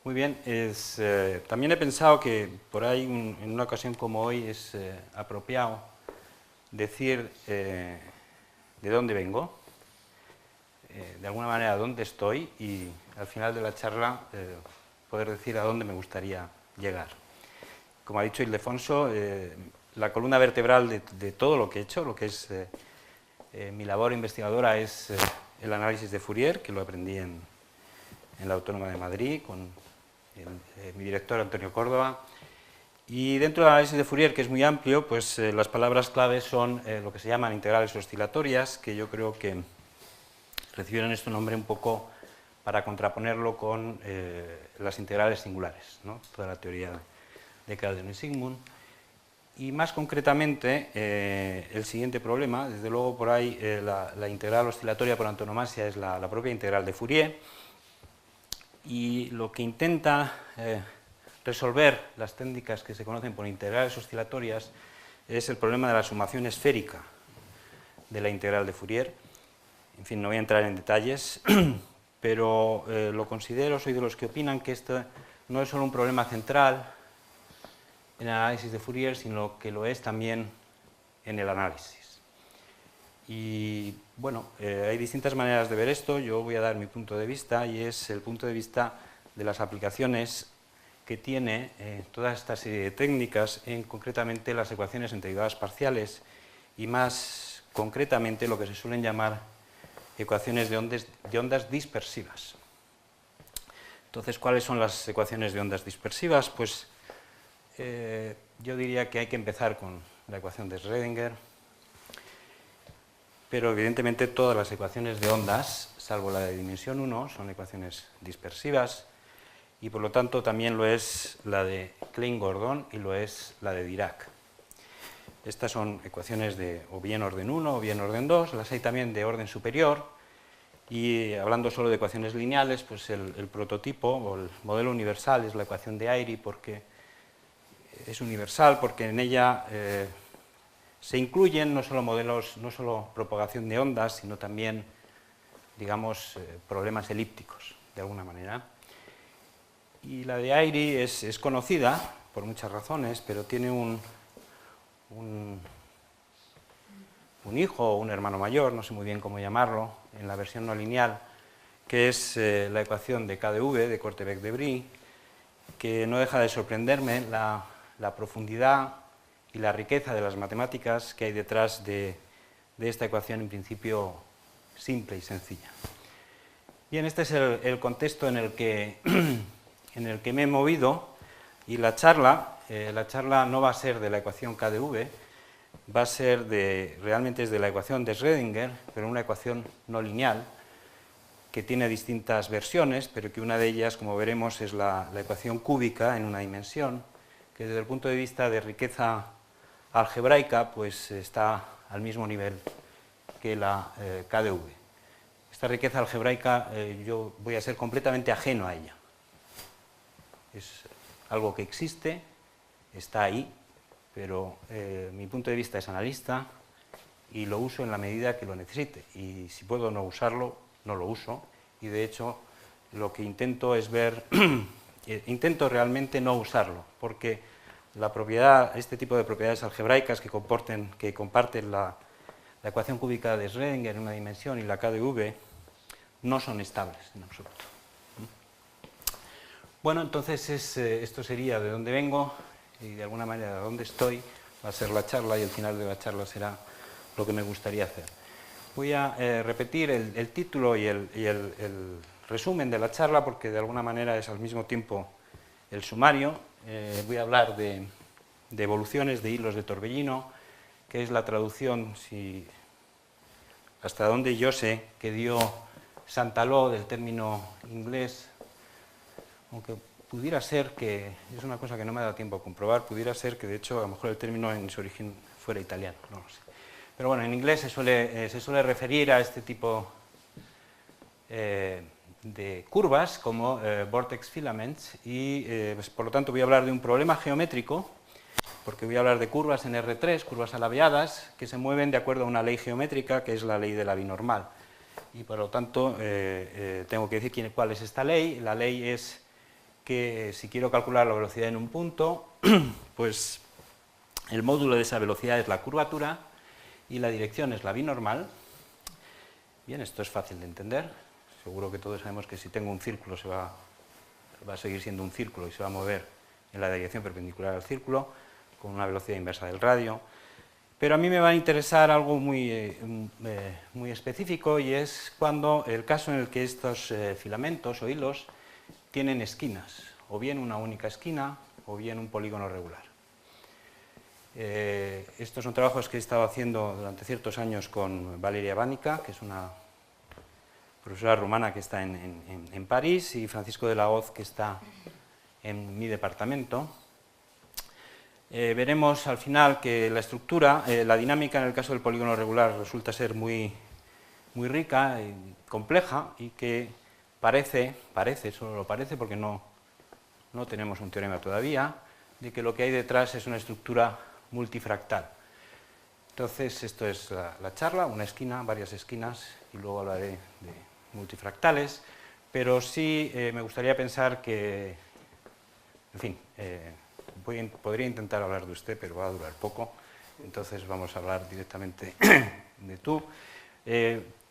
Muy bien, también he pensado que por ahí, en una ocasión como hoy, es apropiado decir de dónde vengo, de alguna manera dónde estoy y al final de la charla poder decir a dónde me gustaría llegar. Como ha dicho Ildefonso, la columna vertebral de todo lo que he hecho, lo que es mi labor investigadora, es el análisis de Fourier, que lo aprendí en la Autónoma de Madrid con mi director Antonio Córdoba. Y dentro del análisis de Fourier, que es muy amplio, pues las palabras claves son lo que se llaman integrales oscilatorias, que yo creo que recibieron este nombre un poco para contraponerlo con las integrales singulares, ¿no? Toda la teoría de Claudion y Sigmund. Y más concretamente, el siguiente problema, desde luego por ahí la integral oscilatoria por antonomasia es la propia integral de Fourier, y lo que intenta resolver las técnicas que se conocen por integrales oscilatorias es el problema de la sumación esférica de la integral de Fourier. En fin, no voy a entrar en detalles, pero lo considero, soy de los que opinan que esto no es solo un problema central en el análisis de Fourier, sino que lo es también en el análisis. Y bueno, hay distintas maneras de ver esto. Yo voy a dar mi punto de vista, y es el punto de vista de las aplicaciones que tiene toda esta serie de técnicas, en concretamente las ecuaciones entre derivadas parciales y más concretamente lo que se suelen llamar ecuaciones de ondas dispersivas. Entonces, ¿cuáles son las ecuaciones de ondas dispersivas? Pues yo diría que hay que empezar con la ecuación de Schrödinger, pero evidentemente todas las ecuaciones de ondas, salvo la de dimensión 1, son ecuaciones dispersivas, y por lo tanto también lo es la de Klein-Gordon y lo es la de Dirac. Estas son ecuaciones de o bien orden 1 o bien orden 2, las hay también de orden superior, y hablando solo de ecuaciones lineales, pues el prototipo o el modelo universal es la ecuación de Airy, porque es universal, porque en ella se incluyen no solo modelos, no solo propagación de ondas, sino también, digamos, problemas elípticos, de alguna manera. Y la de Airy es conocida por muchas razones, pero tiene un hijo o un hermano mayor, no sé muy bien cómo llamarlo, en la versión no lineal, que es la ecuación de KdV, de Korteweg-de Vries, que no deja de sorprenderme la profundidad y la riqueza de las matemáticas que hay detrás de esta ecuación, en principio simple y sencilla. Bien, este es el contexto en el que me he movido, y la charla no va a ser de la ecuación KdV, va a ser realmente es de la ecuación de Schrödinger, pero una ecuación no lineal, que tiene distintas versiones, pero que una de ellas, como veremos, es la ecuación cúbica en una dimensión, que desde el punto de vista de riqueza algebraica, pues está al mismo nivel que la KdV. Esta riqueza algebraica yo voy a ser completamente ajeno a ella. Es algo que existe, está ahí, pero mi punto de vista es analista y lo uso en la medida que lo necesite. Y si puedo no usarlo, no lo uso. Y de hecho, lo que intento es ver, intento realmente no usarlo, porque este tipo de propiedades algebraicas que comparten la ecuación cúbica de Schrödinger en una dimensión y la KdV no son estables en absoluto. Bueno, entonces esto sería de dónde vengo y de alguna manera de dónde estoy. Va a ser la charla, y el final de la charla será lo que me gustaría hacer. Voy a repetir el título y el resumen de la charla, porque de alguna manera es al mismo tiempo el sumario. Voy a hablar de evoluciones de hilos de torbellino, que es la traducción, hasta donde yo sé, que dio Santaló del término inglés, aunque pudiera ser que, es una cosa que no me ha dado tiempo a comprobar, pudiera ser que de hecho a lo mejor el término en su origen fuera italiano, no lo sé. Pero bueno, en inglés se suele referir a este tipo de curvas como vortex filaments, y pues, por lo tanto voy a hablar de un problema geométrico, porque voy a hablar de curvas en R3, curvas alabeadas, que se mueven de acuerdo a una ley geométrica, que es la ley de la binormal. Y por lo tanto tengo que decir cuál es esta ley. La ley es que si quiero calcular la velocidad en un punto, pues el módulo de esa velocidad es la curvatura y la dirección es la binormal. Bien, esto es fácil de entender. Seguro que todos sabemos que si tengo un círculo va a seguir siendo un círculo y se va a mover en la dirección perpendicular al círculo con una velocidad inversa del radio. Pero a mí me va a interesar algo muy específico, y es cuando el caso en el que estos filamentos o hilos tienen esquinas, o bien una única esquina o bien un polígono regular. Estos son trabajos que he estado haciendo durante ciertos años con Valeria Bánica, que es una profesora rumana que está en París, y Francisco de la Hoz, que está en mi departamento. Veremos al final que la estructura, la dinámica en el caso del polígono regular resulta ser muy rica y compleja, y que parece, solo lo parece porque no tenemos un teorema todavía, de que lo que hay detrás es una estructura multifractal. Entonces, esto es la charla, una esquina, varias esquinas, y luego hablaré de multifractales, pero sí me gustaría pensar que, en fin, podría intentar hablar de usted, pero va a durar poco, entonces vamos a hablar directamente de tú.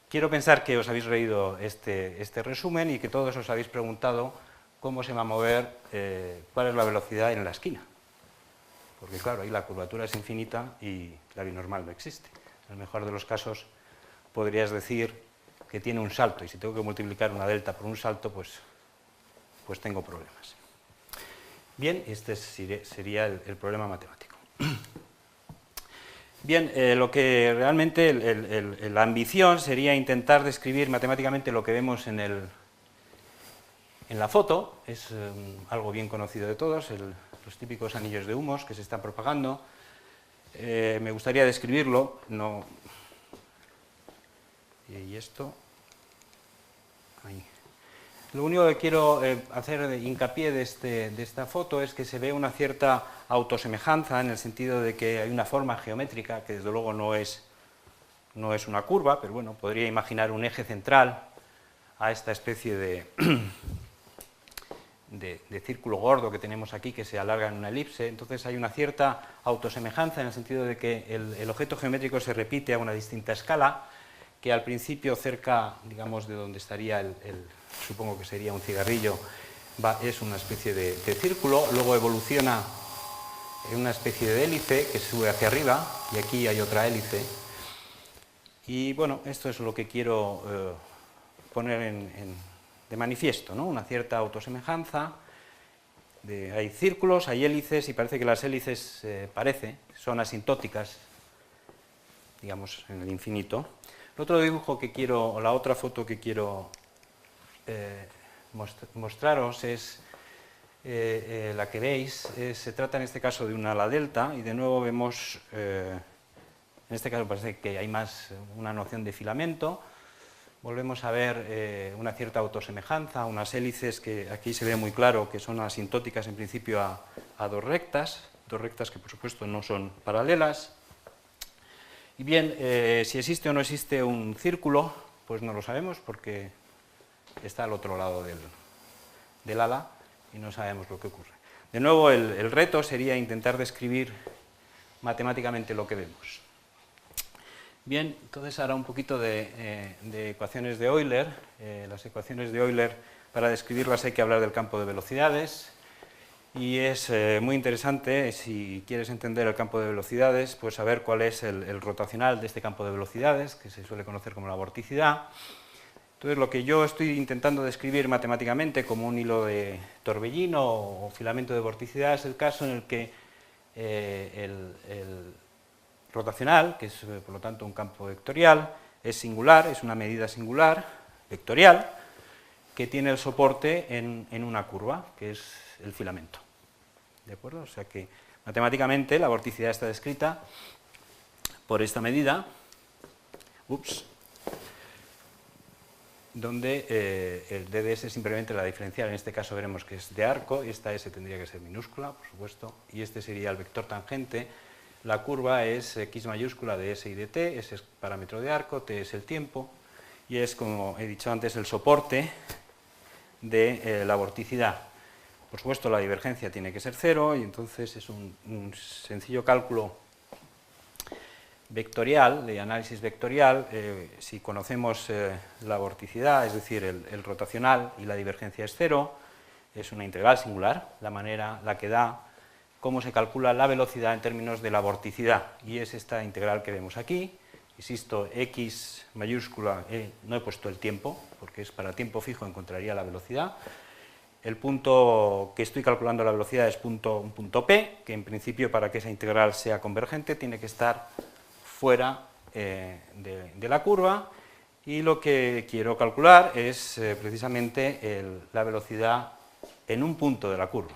Quiero pensar que os habéis leído este resumen y que todos os habéis preguntado cómo se va a mover, cuál es la velocidad en la esquina. Porque claro, ahí la curvatura es infinita y la binormal no existe. En el mejor de los casos podrías decir que tiene un salto, y si tengo que multiplicar una delta por un salto, pues tengo problemas. Bien, este sería el problema matemático. Bien, lo que realmente la ambición sería intentar describir matemáticamente lo que vemos en la foto. Es algo bien conocido de todos, los típicos anillos de humos que se están propagando. Me gustaría describirlo, no... Y esto... Ahí. Lo único que quiero hacer hincapié de esta foto es que se ve una cierta autosemejanza, en el sentido de que hay una forma geométrica, que desde luego no es una curva, pero bueno, podría imaginar un eje central a esta especie de círculo gordo que tenemos aquí, que se alarga en una elipse. Entonces hay una cierta autosemejanza, en el sentido de que el objeto geométrico se repite a una distinta escala, que al principio cerca, digamos, de donde estaría supongo que sería un cigarrillo, es una especie de círculo, luego evoluciona en una especie de hélice que sube hacia arriba, y aquí hay otra hélice. Y bueno, esto es lo que quiero poner de manifiesto, ¿no? Una cierta autosemejanza. Hay círculos, hay hélices, y parece que las hélices son asintóticas, digamos, en el infinito. El otro dibujo que quiero, o la otra foto que quiero mostraros es la que veis. Se trata en este caso de una ala delta, y de nuevo vemos, en este caso parece que hay más una noción de filamento. Volvemos a ver una cierta autosemejanza, unas hélices que aquí se ve muy claro que son asintóticas en principio a dos rectas que por supuesto no son paralelas. Y bien, si existe o no existe un círculo, pues no lo sabemos, porque está al otro lado del ala y no sabemos lo que ocurre. De nuevo, el reto sería intentar describir matemáticamente lo que vemos. Bien, entonces ahora un poquito de ecuaciones de Euler. Las ecuaciones de Euler, para describirlas hay que hablar del campo de velocidades, y es muy interesante, si quieres entender el campo de velocidades, pues saber cuál es el rotacional de este campo de velocidades, que se suele conocer como la vorticidad. Entonces, lo que yo estoy intentando describir matemáticamente como un hilo de torbellino o filamento de vorticidad es el caso en el que el rotacional, que es por lo tanto un campo vectorial, es singular, es una medida singular, vectorial, que tiene el soporte en una curva, que es el filamento. ¿De acuerdo? O sea que matemáticamente la vorticidad está descrita por esta medida, donde el ddS es simplemente la diferencial. En este caso veremos que es de arco, y esta S tendría que ser minúscula, por supuesto, y este sería el vector tangente. La curva es x mayúscula de S y de t, S es parámetro de arco, t es el tiempo, y es, como he dicho antes, el soporte de la vorticidad. Por supuesto, la divergencia tiene que ser 0 y entonces es un sencillo cálculo vectorial, de análisis vectorial. Si conocemos la vorticidad, es decir, el rotacional, y la divergencia es 0, es una integral singular, la que da cómo se calcula la velocidad en términos de la vorticidad, y es esta integral que vemos aquí. Insisto, x mayúscula, no he puesto el tiempo, porque es para tiempo fijo, encontraría la velocidad. El punto que estoy calculando la velocidad es un punto P, que en principio para que esa integral sea convergente tiene que estar fuera de la curva, y lo que quiero calcular es precisamente la velocidad en un punto de la curva.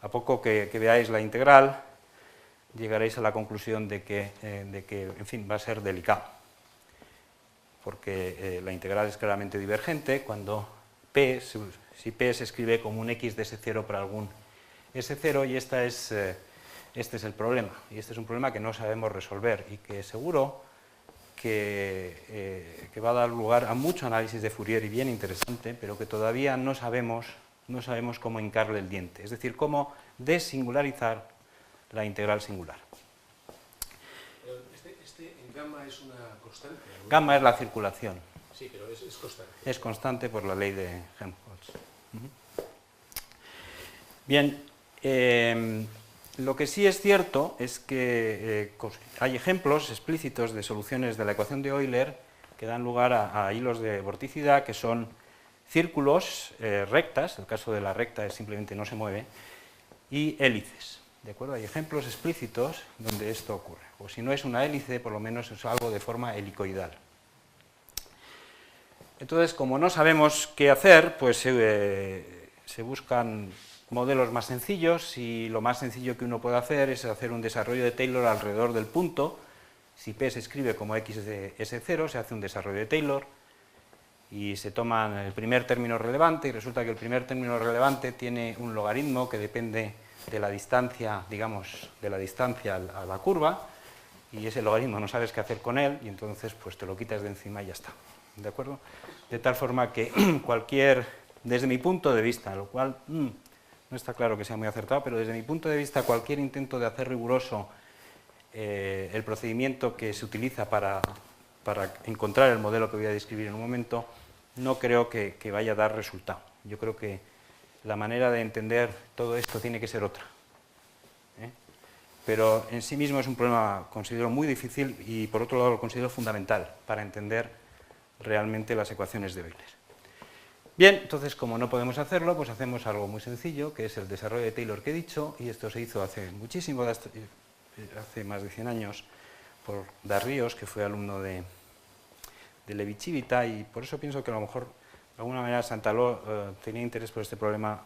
A poco que veáis la integral, llegaréis a la conclusión de que en fin, va a ser delicado, porque la integral es claramente divergente cuando P, si P se escribe como un x de S0 para algún S0, y este es el problema, y este es un problema que no sabemos resolver y que seguro que va a dar lugar a mucho análisis de Fourier y bien interesante, pero que todavía no sabemos cómo hincarle el diente, es decir, cómo desingularizar la integral singular. Este en gamma es una constante, ¿no? Gamma es la circulación. Sí, pero es constante. Es constante por la ley de Helmholtz. Bien, lo que sí es cierto es que hay ejemplos explícitos de soluciones de la ecuación de Euler que dan lugar a hilos de vorticidad, que son círculos rectas, el caso de la recta es simplemente no se mueve, y hélices. ¿De acuerdo? Hay ejemplos explícitos donde esto ocurre. O si no es una hélice, por lo menos es algo de forma helicoidal. Entonces, como no sabemos qué hacer, pues se buscan modelos más sencillos, y lo más sencillo que uno puede hacer es hacer un desarrollo de Taylor alrededor del punto. Si P se escribe como x de S0, se hace un desarrollo de Taylor y se toma el primer término relevante, y resulta que el primer término relevante tiene un logaritmo que depende de la distancia, digamos, de la distancia a la curva, y ese logaritmo no sabes qué hacer con él, y entonces pues te lo quitas de encima y ya está. ¿De acuerdo? De tal forma que desde mi punto de vista, lo cual no está claro que sea muy acertado, pero desde mi punto de vista cualquier intento de hacer riguroso el procedimiento que se utiliza para encontrar el modelo que voy a describir en un momento, no creo que vaya a dar resultado. Yo creo que la manera de entender todo esto tiene que ser otra. Pero en sí mismo es un problema, considero, muy difícil, y por otro lado lo considero fundamental para entender realmente las ecuaciones de Euler. Bien, entonces como no podemos hacerlo, pues hacemos algo muy sencillo, que es el desarrollo de Taylor que he dicho, y esto se hizo hace muchísimo, hace más de 100 años, por Darríos, que fue alumno de Levi-Civita, y por eso pienso que a lo mejor de alguna manera Santaló tenía interés por este problema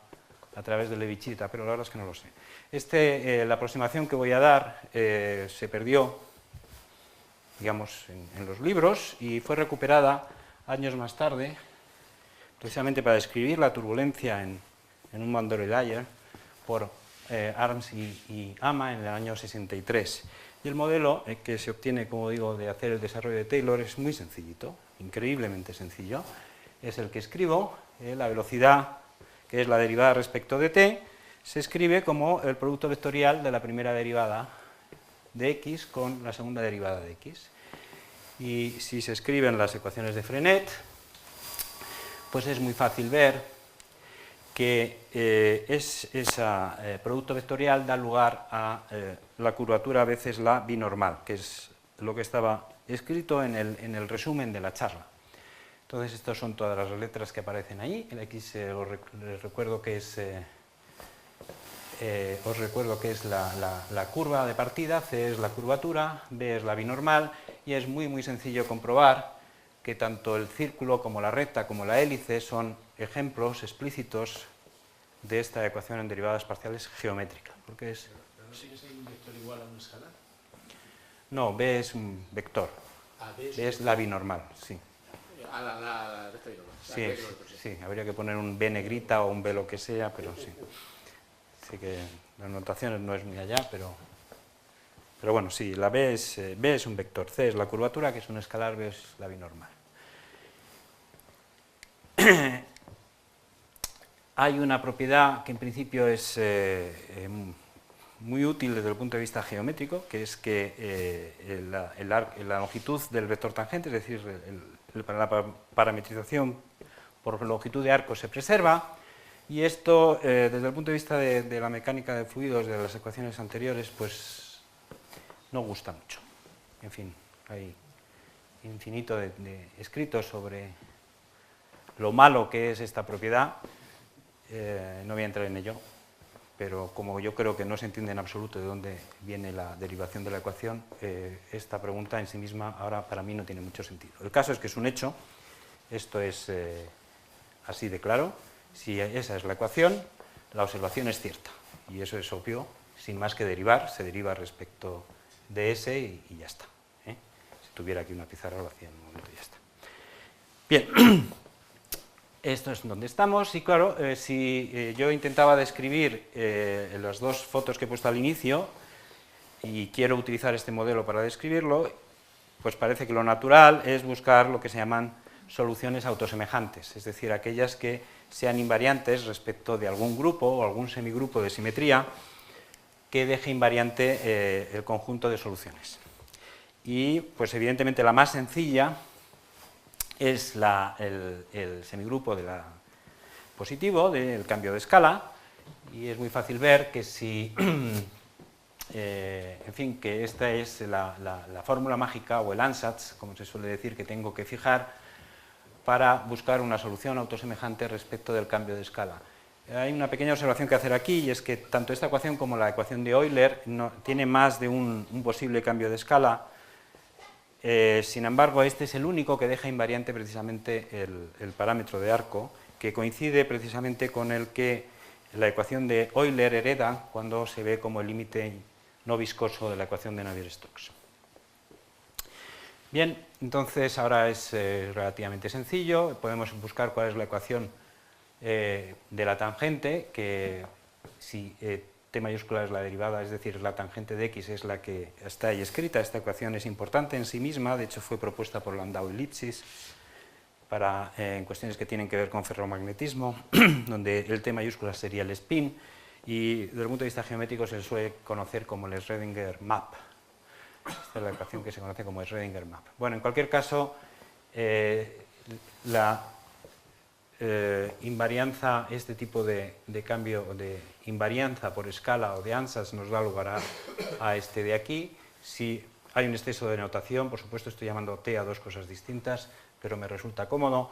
a través de Levi-Civita, pero la verdad es que no lo sé. La aproximación que voy a dar se perdió, digamos, en los libros, y fue recuperada años más tarde, precisamente para describir la turbulencia en un Mandoré-Dyer por Arms y Ama en el año 63. Y el modelo que se obtiene, como digo, de hacer el desarrollo de Taylor es muy sencillito, increíblemente sencillo. Es el que escribo, la velocidad, que es la derivada respecto de t, se escribe como el producto vectorial de la primera derivada de x con la segunda derivada de x. Y si se escriben las ecuaciones de Frenet, pues es muy fácil ver que ese producto vectorial da lugar a la curvatura, a veces la binormal, que es lo que estaba escrito en el resumen de la charla. Entonces, estas son todas las letras que aparecen ahí. El x les recuerdo que es, la curva de partida, c es la curvatura, b es la binormal, y es muy muy sencillo comprobar que tanto el círculo como la recta como la hélice son ejemplos explícitos de esta ecuación en derivadas parciales geométrica. Porque es... ¿Pero no tienes ahí un vector igual a un escalar? No, b es un vector. B es la binormal, sí. La recta binormal. Sí, habría que poner un b negrita o un b lo que sea, pero sí. Así que las notaciones no es muy allá, pero bueno, sí, la b es un vector, c es la curvatura, que es un escalar, b es la binormal. hay una propiedad que en principio es muy útil desde el punto de vista geométrico, que es que la longitud del vector tangente, es decir, la parametrización por longitud de arco se preserva, y esto, desde el punto de vista de la mecánica de fluidos de las ecuaciones anteriores, pues no gusta mucho. En fin, hay infinito de escritos sobre lo malo que es esta propiedad, no voy a entrar en ello, pero como yo creo que no se entiende en absoluto de dónde viene la derivación de la ecuación, esta pregunta en sí misma ahora para mí no tiene mucho sentido. El caso es que es un hecho, esto es así de claro, si esa es la ecuación, la observación es cierta, y eso es obvio, sin más que derivar, se deriva respecto de S y ya está. Si tuviera aquí una pizarra lo hacía en un momento y ya está. Bien. Esto es donde estamos, y claro, si yo intentaba describir las dos fotos que he puesto al inicio y quiero utilizar este modelo para describirlo, pues parece que lo natural es buscar lo que se llaman soluciones autosemejantes, es decir, aquellas que sean invariantes respecto de algún grupo o algún semigrupo de simetría que deje invariante el conjunto de soluciones. Y pues evidentemente la más sencilla es el semigrupo positivo del cambio de escala, y es muy fácil ver que si, en fin, que esta es la fórmula mágica o el ansatz, como se suele decir, que tengo que fijar para buscar una solución autosemejante respecto del cambio de escala. Hay una pequeña observación que hacer aquí, y es que tanto esta ecuación como la ecuación de Euler tiene más de un posible cambio de escala. Sin embargo, este es el único que deja invariante precisamente el parámetro de arco, que coincide precisamente con el que la ecuación de Euler hereda cuando se ve como el límite no viscoso de la ecuación de Navier-Stokes. Bien, entonces ahora es relativamente sencillo, podemos buscar cuál es la ecuación de la tangente, que si t mayúscula es la derivada, es decir, la tangente de x es la que está ahí escrita. Esta ecuación es importante en sí misma, de hecho fue propuesta por Landau y Lipschitz en cuestiones que tienen que ver con ferromagnetismo, donde el t mayúscula sería el spin, y desde el punto de vista geométrico se le suele conocer como el Schrödinger map. Esta es la ecuación que se conoce como el Schrödinger map. Bueno, en cualquier caso, la invarianza, este tipo de cambio de invarianza por escala o de ansatz nos da lugar a este de aquí. Si hay un exceso de notación, por supuesto estoy llamando t a dos cosas distintas, pero me resulta cómodo.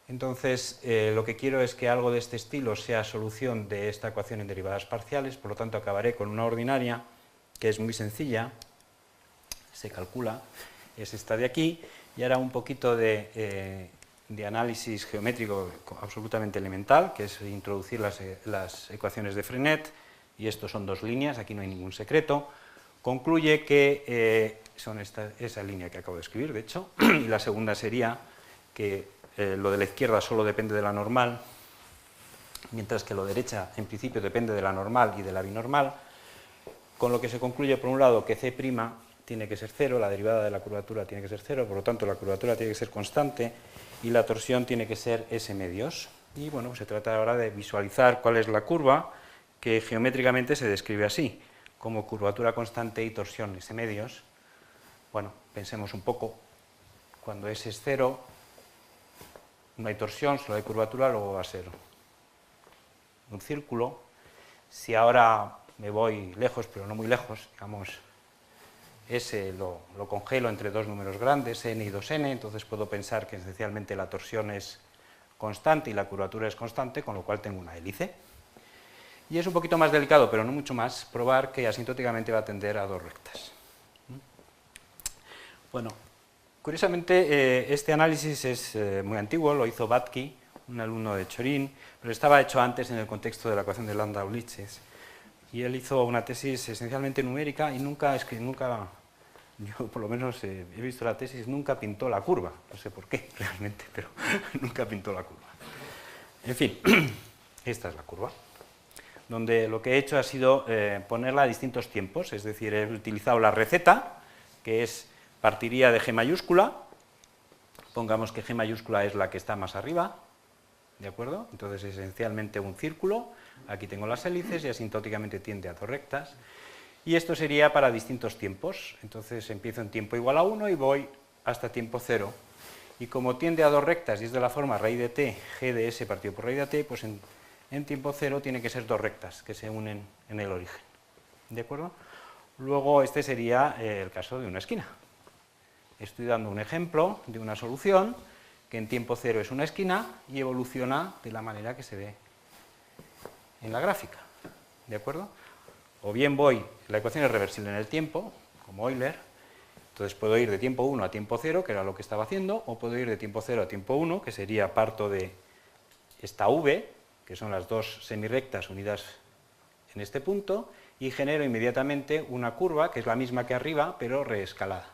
Entonces, lo que quiero es que algo de este estilo sea solución de esta ecuación en derivadas parciales, por lo tanto acabaré con una ordinaria que es muy sencilla, se calcula, es esta de aquí, y ahora un poquito de análisis geométrico absolutamente elemental, que es introducir las ecuaciones de Frenet, y estos son dos líneas, aquí no hay ningún secreto. Concluye que son esa línea que acabo de escribir, de hecho, y la segunda sería que lo de la izquierda solo depende de la normal, mientras que lo de derecha en principio depende de la normal y de la binormal, con lo que se concluye por un lado que C' tiene que ser cero, la derivada de la curvatura tiene que ser cero, por lo tanto la curvatura tiene que ser constante y la torsión tiene que ser S medios. Y bueno, se trata ahora de visualizar cuál es la curva, que geométricamente se describe así, como curvatura constante y torsión S medios. Bueno, pensemos un poco, cuando S es cero, no hay torsión, solo hay curvatura, luego va a ser un círculo. Si ahora me voy lejos, pero no muy lejos, digamos, S lo congelo entre dos números grandes, n y 2n, entonces puedo pensar que esencialmente la torsión es constante y la curvatura es constante, con lo cual tengo una hélice. Y es un poquito más delicado, pero no mucho más, probar que asintóticamente va a tender a dos rectas. Bueno, curiosamente este análisis es muy antiguo, lo hizo Batki, un alumno de Chorin, pero estaba hecho antes en el contexto de la ecuación de Landau-Lipschitz. Y él hizo una tesis esencialmente numérica y nunca, yo por lo menos he visto la tesis, nunca pintó la curva. No sé por qué realmente, pero nunca pintó la curva. En fin, esta es la curva, donde lo que he hecho ha sido ponerla a distintos tiempos, es decir, he utilizado la receta, que partiría de G mayúscula, pongamos que G mayúscula es la que está más arriba, ¿de acuerdo? Entonces es esencialmente un círculo, aquí tengo las hélices y asintóticamente tiende a dos rectas. Y esto sería para distintos tiempos, entonces empiezo en tiempo igual a 1 y voy hasta tiempo 0. Y como tiende a dos rectas y es de la forma raíz de t, g de s partido por raíz de t, pues en tiempo 0 tiene que ser dos rectas que se unen en el origen. ¿De acuerdo? Luego este sería el caso de una esquina. Estoy dando un ejemplo de una solución que en tiempo 0 es una esquina y evoluciona de la manera que se ve en la gráfica. ¿De acuerdo? O bien la ecuación es reversible en el tiempo, como Euler, entonces puedo ir de tiempo 1 a tiempo 0, que era lo que estaba haciendo, o puedo ir de tiempo 0 a tiempo 1, que sería parto de esta v, que son las dos semirrectas unidas en este punto, y genero inmediatamente una curva, que es la misma que arriba, pero reescalada.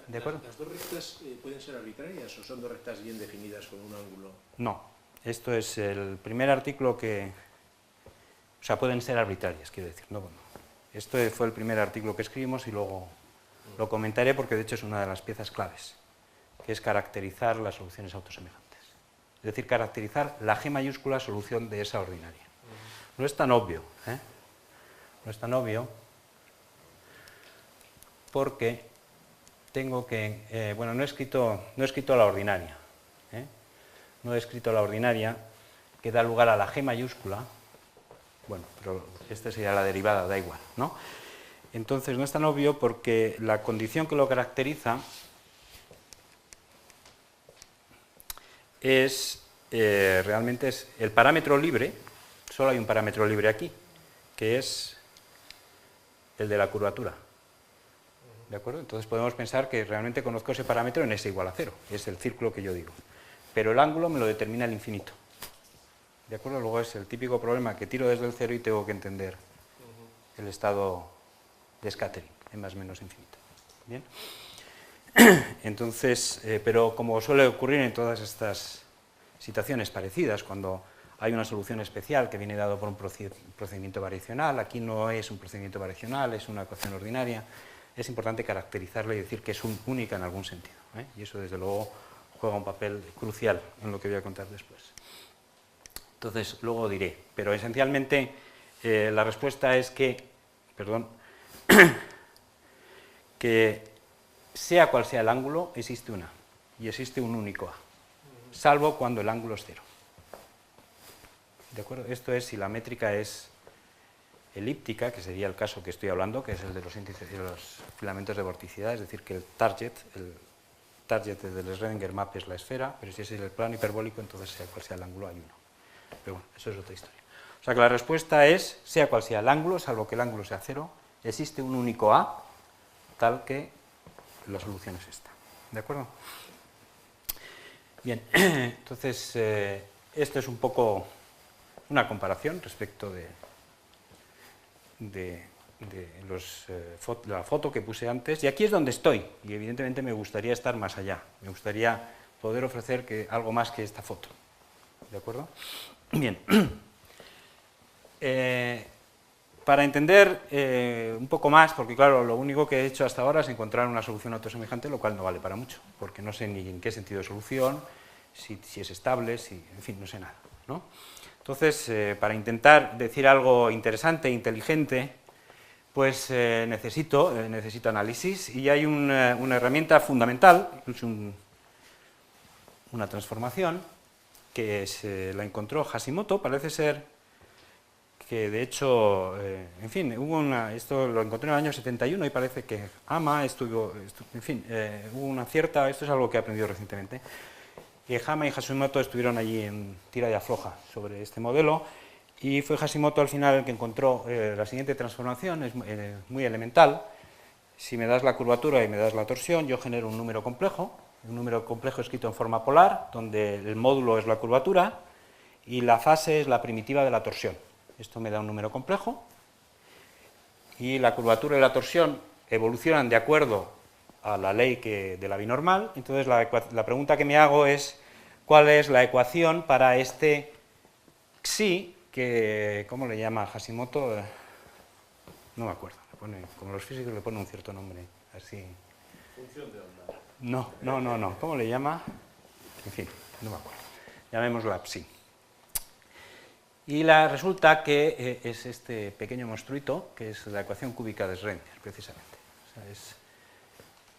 ¿De acuerdo? ¿Las dos rectas pueden ser arbitrarias o son dos rectas bien definidas con un ángulo? No, esto es el primer artículo que... O sea, pueden ser arbitrarias, quiero decir. No, bueno. Esto fue el primer artículo que escribimos y luego lo comentaré porque de hecho es una de las piezas claves, que es caracterizar las soluciones autosemejantes. Es decir, caracterizar la G mayúscula solución de esa ordinaria. No es tan obvio, ¿eh? No es tan obvio porque tengo que... bueno, no he escrito la ordinaria. No he escrito la ordinaria que da lugar a la G mayúscula. Bueno, pero esta sería la derivada, da igual, ¿no? Entonces no es tan obvio porque la condición que lo caracteriza es realmente es el parámetro libre. Solo hay un parámetro libre aquí, que es el de la curvatura. ¿De acuerdo? Entonces podemos pensar que realmente conozco ese parámetro en S igual a 0, es el círculo que yo digo. Pero el ángulo me lo determina el infinito. ¿De acuerdo? Luego es el típico problema que tiro desde el 0 y tengo que entender el estado de scattering, en más o menos infinito. ¿Bien? Entonces, pero como suele ocurrir en todas estas situaciones parecidas, cuando hay una solución especial que viene dado por un procedimiento variacional, aquí no es un procedimiento variacional, es una ecuación ordinaria, es importante caracterizarla y decir que es única en algún sentido, ¿eh? Y eso desde luego juega un papel crucial en lo que voy a contar después. Entonces, luego diré, pero esencialmente la respuesta es que, que sea cual sea el ángulo, existe una, y existe un único A, salvo cuando el ángulo es 0. ¿De acuerdo? Esto es si la métrica es elíptica, que sería el caso que estoy hablando, que es el de los índices de los filamentos de vorticidad, es decir, que el target del Schrödinger map es la esfera, pero si es el plano hiperbólico, entonces sea cual sea el ángulo hay uno. Pero bueno, eso es otra historia. O sea que la respuesta es, sea cual sea el ángulo, salvo que el ángulo sea 0, existe un único A, tal que la solución es esta. ¿De acuerdo? Bien, entonces esto es un poco una comparación respecto de la foto que puse antes, y aquí es donde estoy, y evidentemente me gustaría estar más allá, me gustaría poder ofrecer algo más que esta foto. ¿De acuerdo? Bien. Para entender un poco más, porque claro, lo único que he hecho hasta ahora es encontrar una solución autosemejante, lo cual no vale para mucho, porque no sé ni en qué sentido de solución, si es estable, en fin, no sé nada, ¿no? Entonces, para intentar decir algo interesante, inteligente, pues necesito análisis, y hay una herramienta fundamental, es una transformación, que la encontró Hashimoto. Parece ser que de hecho, en fin, esto lo encontré en el año 71 y parece que Hama en fin, hubo una cierta, esto es algo que he aprendido recientemente, que Hama y Hashimoto estuvieron allí en tira y afloja sobre este modelo, y fue Hashimoto al final el que encontró la siguiente transformación, es muy elemental. Si me das la curvatura y me das la torsión, yo genero un número complejo escrito en forma polar, donde el módulo es la curvatura y la fase es la primitiva de la torsión. Esto me da un número complejo, y la curvatura y la torsión evolucionan de acuerdo a la ley de la binormal. Entonces la pregunta que me hago es, ¿cuál es la ecuación para este xi, que, ¿cómo le llama Hashimoto? No me acuerdo, como los físicos le ponen un cierto nombre, así. Función de onda. No, ¿cómo le llama? En fin, no me acuerdo. llamémosla psi. Y resulta que es este pequeño monstruito, que es la ecuación cúbica de Schrödinger, precisamente. O sea, es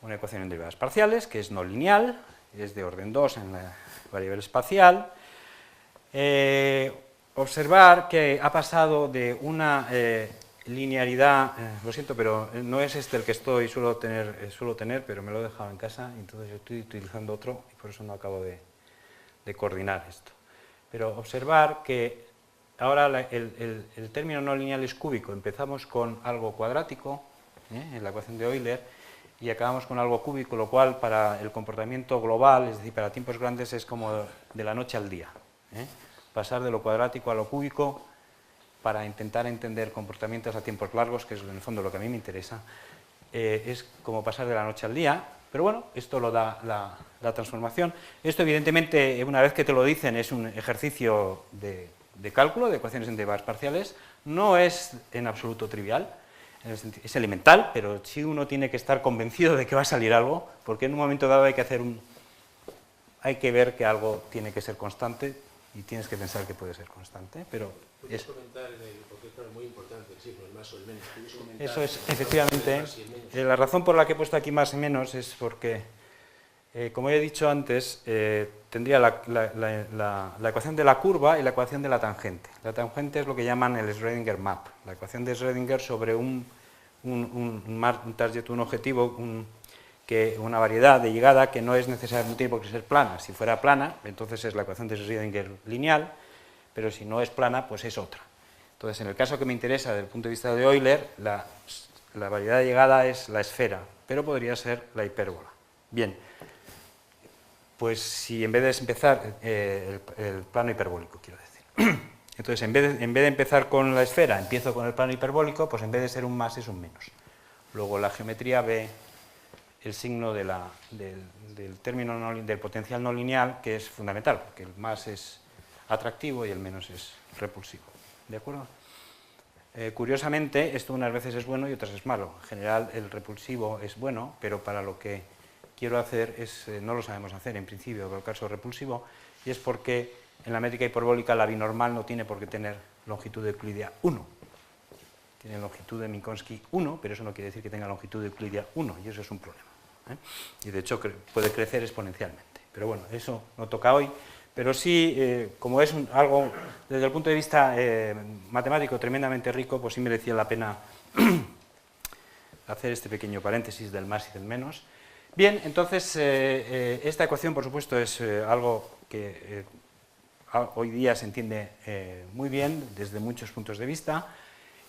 una ecuación en derivadas parciales, que es no lineal, es de orden 2 en la variable espacial. Observar que ha pasado de una linearidad, lo siento, pero no es este el que suelo tener, pero me lo he dejado en casa, entonces yo estoy utilizando otro y por eso no acabo de coordinar esto. Pero observar que ahora el término no lineal es cúbico. Empezamos con algo cuadrático, en la ecuación de Euler, y acabamos con algo cúbico, lo cual para el comportamiento global, es decir, para tiempos grandes, es como de la noche al día. Pasar de lo cuadrático a lo cúbico para intentar entender comportamientos a tiempos largos, que es en el fondo lo que a mí me interesa, es como pasar de la noche al día. Pero bueno, esto lo da la transformación. Esto, evidentemente, una vez que te lo dicen, es un ejercicio de cálculo, de ecuaciones en derivadas parciales. No es en absoluto trivial, es elemental, pero sí uno tiene que estar convencido de que va a salir algo, porque en un momento dado hay que ver que algo tiene que ser constante y tienes que pensar que puede ser constante, pero ¿Puedes comentar porque es muy importante el signo, el más o el menos? Eso es, efectivamente, la razón por la que he puesto aquí más y menos es porque, como he dicho antes, tendría la ecuación de la curva y la ecuación de la tangente. La tangente es lo que llaman el Schrödinger map, la ecuación de Schrödinger sobre un target, un objetivo, una variedad de llegada que no es necesariamente, no tiene por qué ser plana. Si fuera plana, entonces es la ecuación de Schrödinger lineal, pero si no es plana, pues es otra. Entonces, en el caso que me interesa desde el punto de vista de Euler, la variedad de llegada es la esfera, pero podría ser la hipérbola. Bien, pues si en vez de empezar el plano hiperbólico, quiero decir. Entonces, en vez de empezar con la esfera, empiezo con el plano hiperbólico, pues en vez de ser un más es un menos. Luego la geometría ve el signo del término del potencial no lineal, que es fundamental, porque el más es atractivo y el menos es repulsivo. ¿De acuerdo? Curiosamente, esto unas veces es bueno y otras es malo. En general, el repulsivo es bueno, pero para lo que quiero hacer no lo sabemos hacer en principio, por el caso repulsivo, y es porque en la métrica hiperbólica la binormal no tiene por qué tener longitud de euclidia 1. Tiene longitud de Minkowski 1, pero eso no quiere decir que tenga longitud de euclidia 1, y eso es un problema. Y de hecho puede crecer exponencialmente. Pero bueno, eso no toca hoy. Pero sí, como es algo desde el punto de vista matemático tremendamente rico, pues sí merecía la pena hacer este pequeño paréntesis del más y del menos. Bien, entonces esta ecuación, por supuesto, es algo que hoy día se entiende muy bien desde muchos puntos de vista,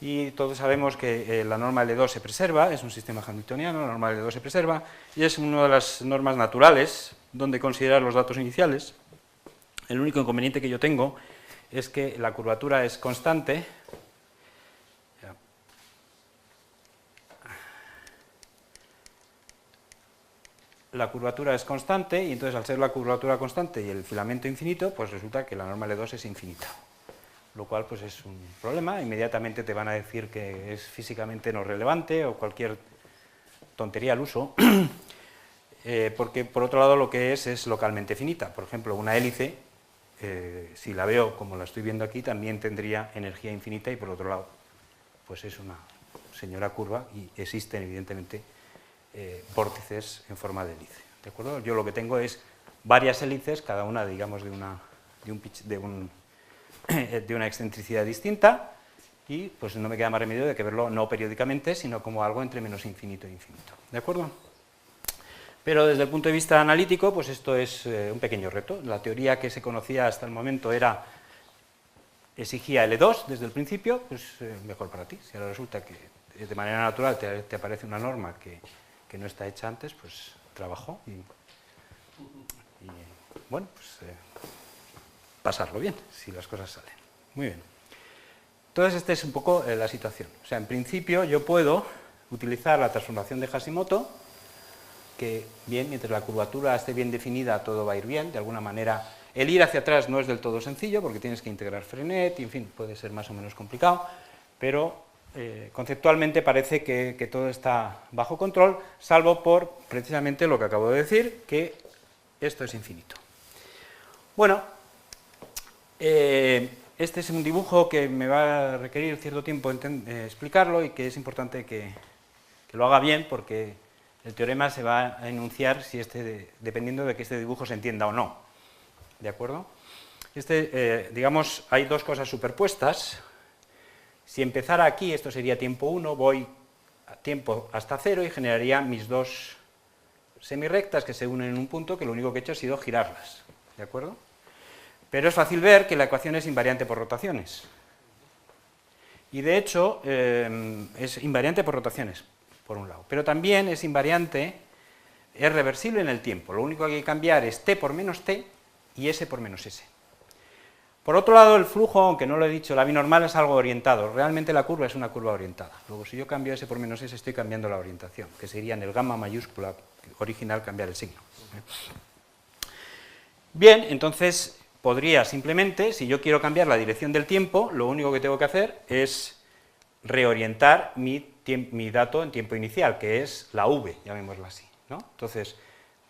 y todos sabemos que la norma L2 se preserva, es un sistema hamiltoniano, la norma L2 se preserva, y es una de las normas naturales donde considerar los datos iniciales. El único inconveniente que yo tengo es que la curvatura es constante. La curvatura es constante y entonces al ser la curvatura constante y el filamento infinito, pues resulta que la norma L2 es infinita. Lo cual pues es un problema, inmediatamente te van a decir que es físicamente no relevante o cualquier tontería al uso, porque por otro lado lo que es localmente finita. Por ejemplo, una hélice, si la veo como la estoy viendo aquí, también tendría energía infinita y por otro lado, pues es una señora curva y existen evidentemente vórtices en forma de hélice. ¿De acuerdo? Yo lo que tengo es varias hélices, cada una, digamos, de una excentricidad distinta, y pues no me queda más remedio de que verlo no periódicamente, sino como algo entre menos infinito e infinito. ¿De acuerdo? Pero desde el punto de vista analítico, pues esto es un pequeño reto. La teoría que se conocía hasta el momento exigía L2 desde el principio, pues mejor para ti. Si ahora resulta que de manera natural te aparece una norma que no está hecha antes, pues trabajo y bueno, pues pasarlo bien, si las cosas salen. Muy bien. Entonces, esta es un poco la situación. O sea, en principio yo puedo utilizar la transformación de Hashimoto, que bien, mientras la curvatura esté bien definida, todo va a ir bien. De alguna manera, el ir hacia atrás no es del todo sencillo, porque tienes que integrar Frenet, y en fin, puede ser más o menos complicado, pero conceptualmente parece que todo está bajo control, salvo por precisamente lo que acabo de decir, que esto es infinito. Bueno, Este es un dibujo que me va a requerir cierto tiempo explicarlo y que es importante que lo haga bien, porque el teorema se va a enunciar dependiendo de que este dibujo se entienda o no. ¿De acuerdo? Digamos, hay dos cosas superpuestas. Si empezara aquí, esto sería tiempo 1, voy a tiempo hasta 0 y generaría mis dos semirrectas que se unen en un punto, que lo único que he hecho ha sido girarlas. ¿De acuerdo? Pero es fácil ver que la ecuación es invariante por rotaciones. Y de hecho, es invariante por rotaciones, por un lado. Pero también es invariante, es reversible en el tiempo. Lo único que hay que cambiar es t por menos t y s por menos s. Por otro lado, el flujo, aunque no lo he dicho, la binormal es algo orientado. Realmente la curva es una curva orientada. Luego, si yo cambio s por menos s, estoy cambiando la orientación, que sería en el gamma mayúscula original cambiar el signo. Bien, entonces podría simplemente, si yo quiero cambiar la dirección del tiempo, lo único que tengo que hacer es reorientar mi dato en tiempo inicial, que es la v, llamémosla así, ¿no? Entonces,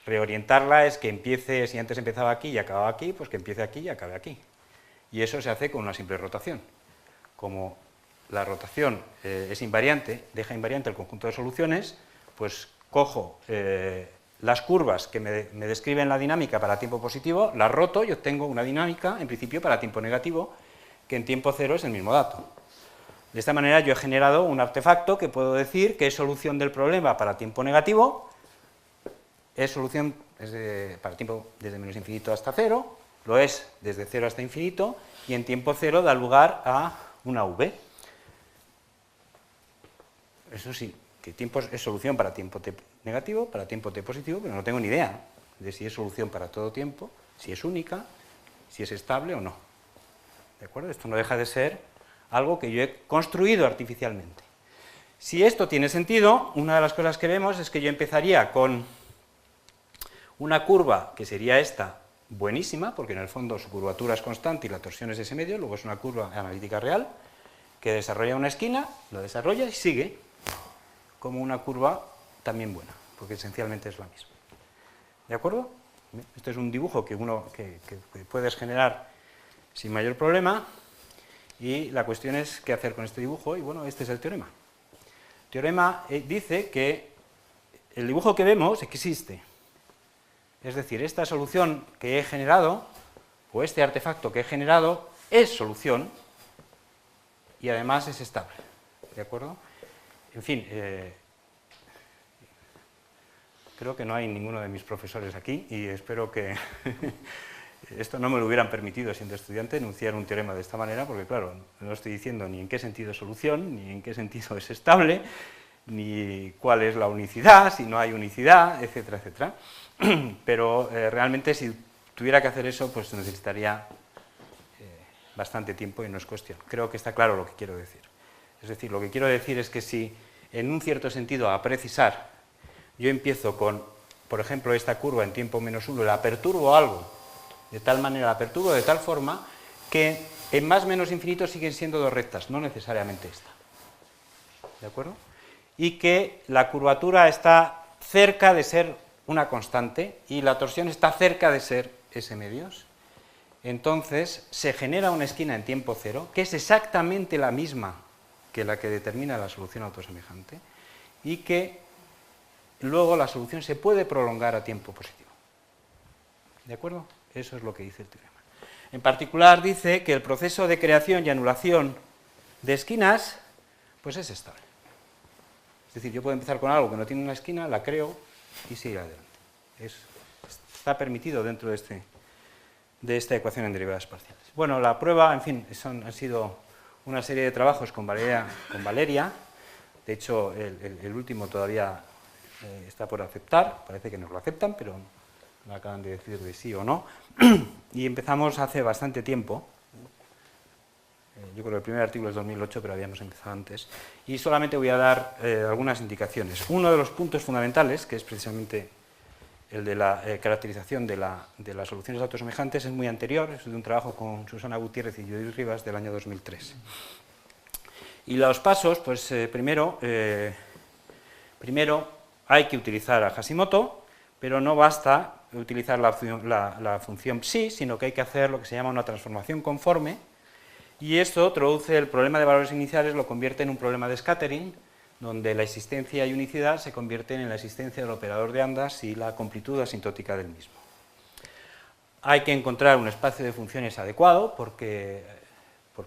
reorientarla es que empiece, si antes empezaba aquí y acababa aquí, pues que empiece aquí y acabe aquí. Y eso se hace con una simple rotación. Como la rotación es invariante, deja invariante el conjunto de soluciones, pues cojo las curvas que me describen la dinámica para tiempo positivo, las roto y obtengo una dinámica, en principio, para tiempo negativo, que en tiempo cero es el mismo dato. De esta manera yo he generado un artefacto que puedo decir que es solución del problema para tiempo negativo, es solución para tiempo desde menos infinito hasta cero, lo es desde 0 hasta infinito, y en tiempo 0 da lugar a una v. Eso sí, que tiempo es solución para tiempo t negativo, para tiempo t positivo, pero no tengo ni idea de si es solución para todo tiempo, si es única, si es estable o no. ¿De acuerdo? Esto no deja de ser algo que yo he construido artificialmente. Si esto tiene sentido, una de las cosas que vemos es que yo empezaría con una curva que sería esta, buenísima, porque en el fondo su curvatura es constante y la torsión es ese medio, luego es una curva analítica real, que desarrolla una esquina, lo desarrolla y sigue como una curva también buena, porque esencialmente es la misma. ¿De acuerdo? Este es un dibujo que puedes generar sin mayor problema, y la cuestión es qué hacer con este dibujo, y bueno, este es el teorema. El teorema dice que el dibujo que vemos existe. Es decir, esta solución que he generado, o este artefacto que he generado, es solución y además es estable. ¿De acuerdo? En fin, creo que no hay ninguno de mis profesores aquí y espero que esto no me lo hubieran permitido siendo estudiante enunciar un teorema de esta manera, porque claro, no estoy diciendo ni en qué sentido es solución, ni en qué sentido es estable, ni cuál es la unicidad, si no hay unicidad, etcétera, etcétera. Pero realmente si tuviera que hacer eso, pues necesitaría bastante tiempo y no es cuestión. Creo que está claro lo que quiero decir. Es decir, lo que quiero decir es que si en un cierto sentido, a precisar, yo empiezo con, por ejemplo, esta curva en tiempo menos 1, la perturbo algo, de tal manera, la perturbo de tal forma que en más menos infinito siguen siendo dos rectas, no necesariamente esta. ¿De acuerdo? Y que la curvatura está cerca de ser una constante y la torsión está cerca de ser S medios, entonces se genera una esquina en tiempo cero, que es exactamente la misma que la que determina la solución autosemejante, y que luego la solución se puede prolongar a tiempo positivo. ¿De acuerdo? Eso es lo que dice el teorema. En particular dice que el proceso de creación y anulación de esquinas pues es estable. Es decir, yo puedo empezar con algo que no tiene una esquina, la creo y seguir adelante. Está permitido dentro de esta ecuación en derivadas parciales. Bueno, la prueba, en fin, han sido una serie de trabajos con Valeria. De hecho, el último todavía está por aceptar, parece que nos lo aceptan, pero no acaban de decir de sí o no. Y empezamos hace bastante tiempo. Yo creo que el primer artículo es 2008, pero habíamos empezado antes. Y solamente voy a dar algunas indicaciones. Uno de los puntos fundamentales, que es precisamente el de la caracterización de las soluciones autosemejantes, es muy anterior, es de un trabajo con Susana Gutiérrez y Judith Rivas del año 2003. Y los pasos, pues primero hay que utilizar a Hashimoto, pero no basta utilizar la función psi, sino que hay que hacer lo que se llama una transformación conforme, y esto traduce el problema de valores iniciales, lo convierte en un problema de scattering, donde la existencia y unicidad se convierten en la existencia del operador de Amdas y la completud asintótica del mismo. Hay que encontrar un espacio de funciones adecuado, porque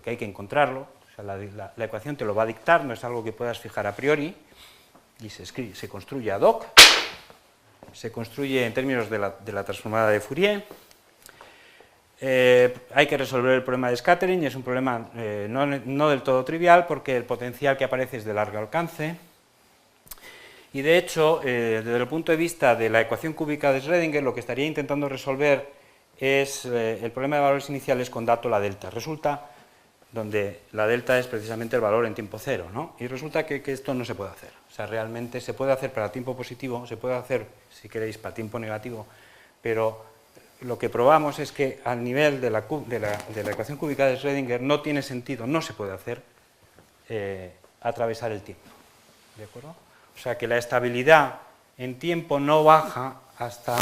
hay que encontrarlo, o sea, la ecuación te lo va a dictar, no es algo que puedas fijar a priori, y se construye ad hoc, se construye en términos de la transformada de Fourier. Hay que resolver el problema de scattering, y es un problema no del todo trivial, porque el potencial que aparece es de largo alcance, y de hecho, desde el punto de vista de la ecuación cúbica de Schrödinger, lo que estaría intentando resolver es el problema de valores iniciales con dato la delta. Resulta, donde la delta es precisamente el valor en tiempo cero, ¿no? Y resulta que esto no se puede hacer. O sea, realmente se puede hacer para tiempo positivo, se puede hacer, si queréis, para tiempo negativo, pero lo que probamos es que al nivel de la ecuación cúbica de Schrödinger no tiene sentido, no se puede hacer atravesar el tiempo. ¿De acuerdo? O sea, que la estabilidad en tiempo no baja hasta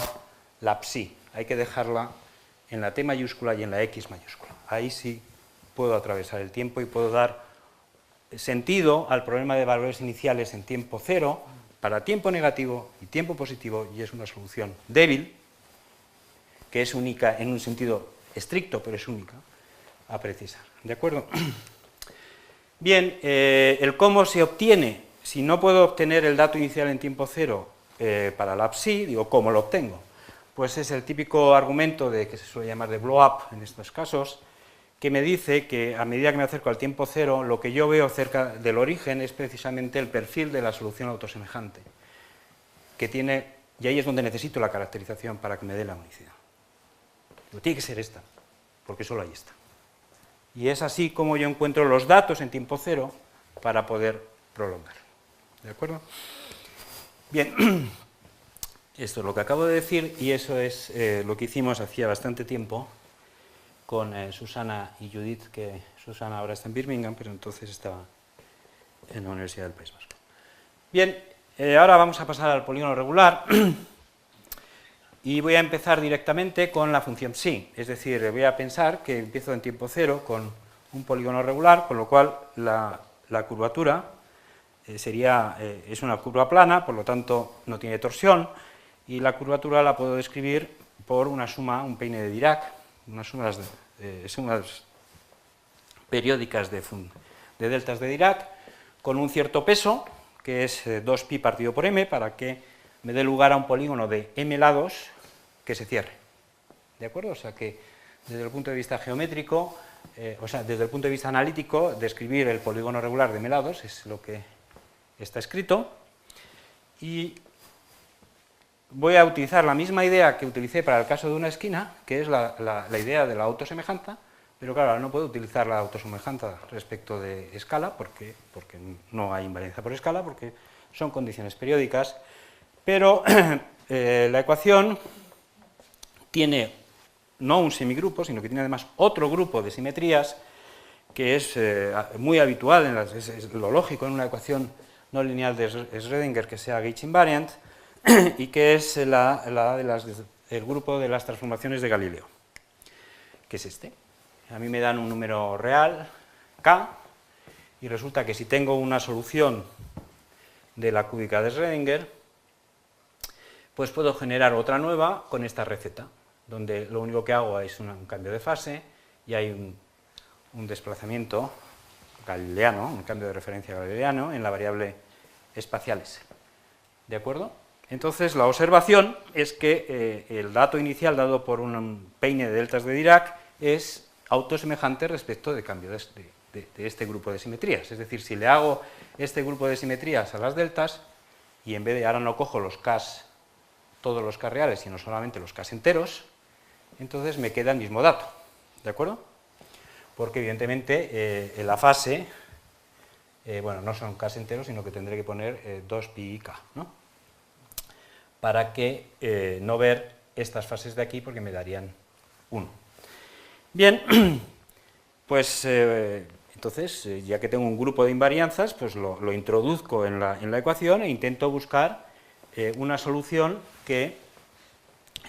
la psi. Hay que dejarla en la t mayúscula y en la x mayúscula. Ahí sí puedo atravesar el tiempo y puedo dar sentido al problema de valores iniciales en tiempo cero para tiempo negativo y tiempo positivo, y es una solución débil, que es única en un sentido estricto, pero es única a precisar. ¿De acuerdo? Bien, el cómo se obtiene, si no puedo obtener el dato inicial en tiempo cero para la psi, digo, ¿cómo lo obtengo? Pues es el típico argumento que se suele llamar de blow-up en estos casos, que me dice que a medida que me acerco al tiempo cero, lo que yo veo cerca del origen es precisamente el perfil de la solución autosemejante, que tiene, y ahí es donde necesito la caracterización para que me dé la unicidad. Pero tiene que ser esta, porque solo hay esta. Y es así como yo encuentro los datos en tiempo cero para poder prolongarlo. ¿De acuerdo? Bien, esto es lo que acabo de decir, y eso es lo que hicimos hacía bastante tiempo con Susana y Judith, que Susana ahora está en Birmingham, pero entonces estaba en la Universidad del País Vasco. Bien, ahora vamos a pasar al polígono regular, y voy a empezar directamente con la función psi, es decir, voy a pensar que empiezo en tiempo cero con un polígono regular, con lo cual la curvatura es una curva plana, por lo tanto no tiene torsión, y la curvatura la puedo describir por una suma, un peine de Dirac, unas sumas periódicas de deltas de Dirac, con un cierto peso, que es 2pi partido por m, para que me dé lugar a un polígono de m lados que se cierre. ¿De acuerdo? O sea que desde el punto de vista geométrico, desde el punto de vista analítico, describir el polígono regular de m lados es lo que está escrito, y voy a utilizar la misma idea que utilicé para el caso de una esquina, que es la idea de la autosemejanza, pero claro, ahora no puedo utilizar la autosemejanza respecto de escala, porque no hay invariancia por escala, porque son condiciones periódicas, pero la ecuación tiene no un semigrupo, sino que tiene además otro grupo de simetrías, que es muy habitual, es lo lógico en una ecuación no lineal de Schrödinger que sea gauge invariant, y que es el grupo de las transformaciones de Galileo, que es este. A mí me dan un número real, k, y resulta que si tengo una solución de la cúbica de Schrödinger, pues puedo generar otra nueva con esta receta, donde lo único que hago es un cambio de fase y hay un desplazamiento galileano, un cambio de referencia galileano en la variable espacial S. ¿De acuerdo? Entonces, la observación es que el dato inicial dado por un peine de deltas de Dirac es autosemejante respecto de cambio de este grupo de simetrías. Es decir, si le hago este grupo de simetrías a las deltas, y en vez de ahora no cojo los Ks, todos los K reales, sino solamente los Ks enteros, entonces me queda el mismo dato. ¿De acuerdo? Porque evidentemente en la fase, no son Ks enteros, sino que tendré que poner 2pi y k, ¿no? Para que no ver estas fases de aquí, porque me darían 1. Bien, pues entonces, ya que tengo un grupo de invarianzas, pues lo introduzco en la ecuación e intento buscar una solución que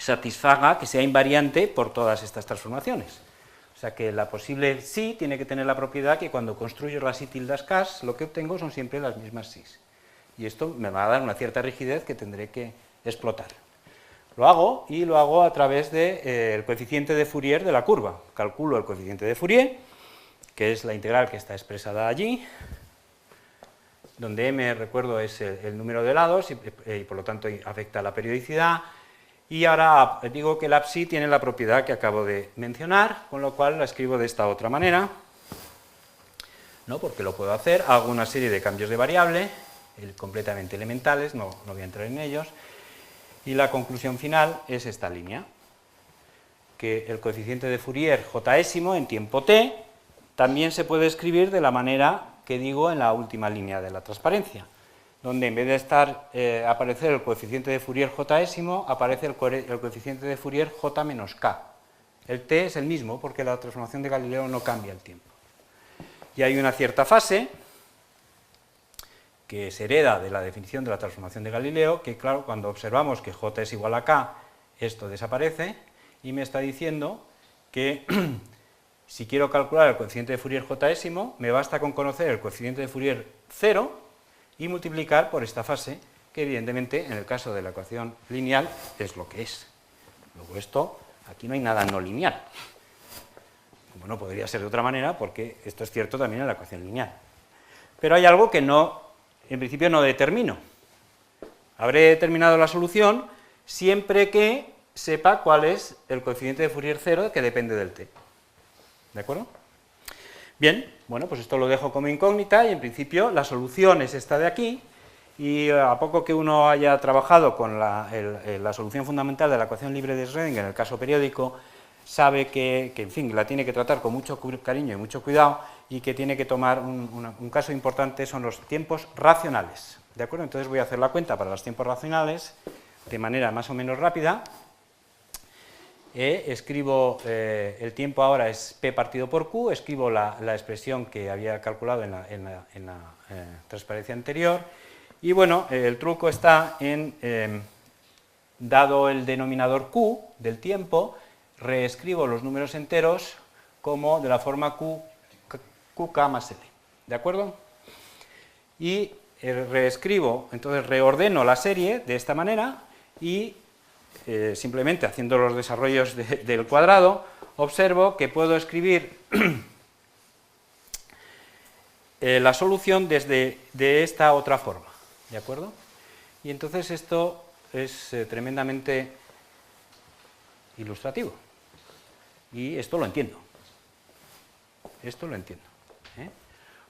satisfaga que sea invariante por todas estas transformaciones. O sea que la posible sí tiene que tener la propiedad que cuando construyo las i tildas cas, lo que obtengo son siempre las mismas sís. Y esto me va a dar una cierta rigidez que tendré que explotar. Lo hago y lo hago a través del coeficiente de Fourier de la curva. Calculo el coeficiente de Fourier, que es la integral que está expresada allí, donde m, recuerdo, es el número de lados y por lo tanto afecta a la periodicidad. Y ahora digo que la psi tiene la propiedad que acabo de mencionar, con lo cual la escribo de esta otra manera, ¿no? Porque lo puedo hacer, hago una serie de cambios de variable, completamente elementales, no voy a entrar en ellos, y la conclusión final es esta línea, que el coeficiente de Fourier jésimo en tiempo t también se puede escribir de la manera que digo en la última línea de la transparencia, donde en vez de aparecer el coeficiente de Fourier jésimo, aparece el coeficiente de Fourier j menos k. El t es el mismo porque la transformación de Galileo no cambia el tiempo. Y hay una cierta fase que se hereda de la definición de la transformación de Galileo, que claro, cuando observamos que j es igual a k, esto desaparece, y me está diciendo que si quiero calcular el coeficiente de Fourier jésimo, me basta con conocer el coeficiente de Fourier 0 y multiplicar por esta fase, que evidentemente en el caso de la ecuación lineal es lo que es. Luego esto, aquí no hay nada no lineal. Bueno, podría ser de otra manera porque esto es cierto también en la ecuación lineal. Pero hay algo que no, en principio no determino. Habré determinado la solución siempre que sepa cuál es el coeficiente de Fourier 0 que depende del t. ¿De acuerdo? Bien, bueno, pues esto lo dejo como incógnita y en principio la solución es esta de aquí y a poco que uno haya trabajado con la solución fundamental de la ecuación libre de Schrödinger en el caso periódico, sabe que, en fin, la tiene que tratar con mucho cariño y mucho cuidado y que tiene que tomar un caso importante son los tiempos racionales. ¿De acuerdo? Entonces voy a hacer la cuenta para los tiempos racionales de manera más o menos rápida. Escribo el tiempo ahora es p partido por q, escribo la expresión que había calculado en la transparencia anterior y bueno, el truco está en, dado el denominador q del tiempo, reescribo los números enteros como de la forma qk más l, ¿de acuerdo? Y reescribo, entonces reordeno la serie de esta manera y simplemente haciendo los desarrollos del cuadrado, observo que puedo escribir la solución de esta otra forma, ¿de acuerdo? Y entonces esto es tremendamente ilustrativo. Y esto lo entiendo. Esto lo entiendo.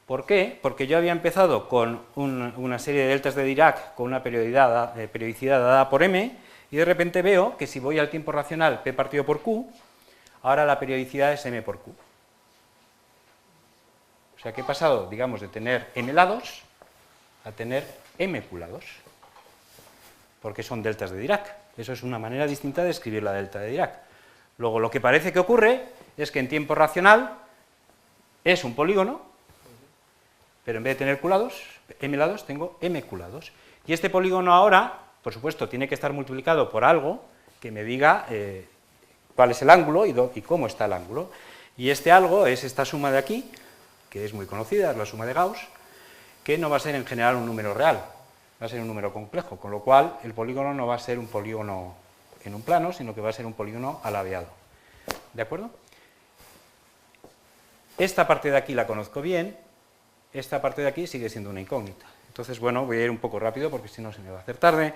¿Por qué? Porque yo había empezado con una serie de deltas de Dirac con una periodicidad dada por m, y de repente veo que si voy al tiempo racional p partido por q, ahora la periodicidad es m por q. O sea que he pasado, digamos, de tener m lados a tener m q lados, porque son deltas de Dirac. Eso es una manera distinta de escribir la delta de Dirac. Luego, lo que parece que ocurre es que en tiempo racional es un polígono, pero en vez de tener q lados, m lados, tengo m q lados. Y este polígono ahora, por supuesto, tiene que estar multiplicado por algo que me diga cuál es el ángulo y cómo está el ángulo. Y este algo es esta suma de aquí, que es muy conocida, es la suma de Gauss, que no va a ser en general un número real, va a ser un número complejo, con lo cual el polígono no va a ser un polígono en un plano, sino que va a ser un polígono alabeado. ¿De acuerdo? Esta parte de aquí la conozco bien, esta parte de aquí sigue siendo una incógnita. Entonces, bueno, voy a ir un poco rápido porque si no se me va a hacer tarde.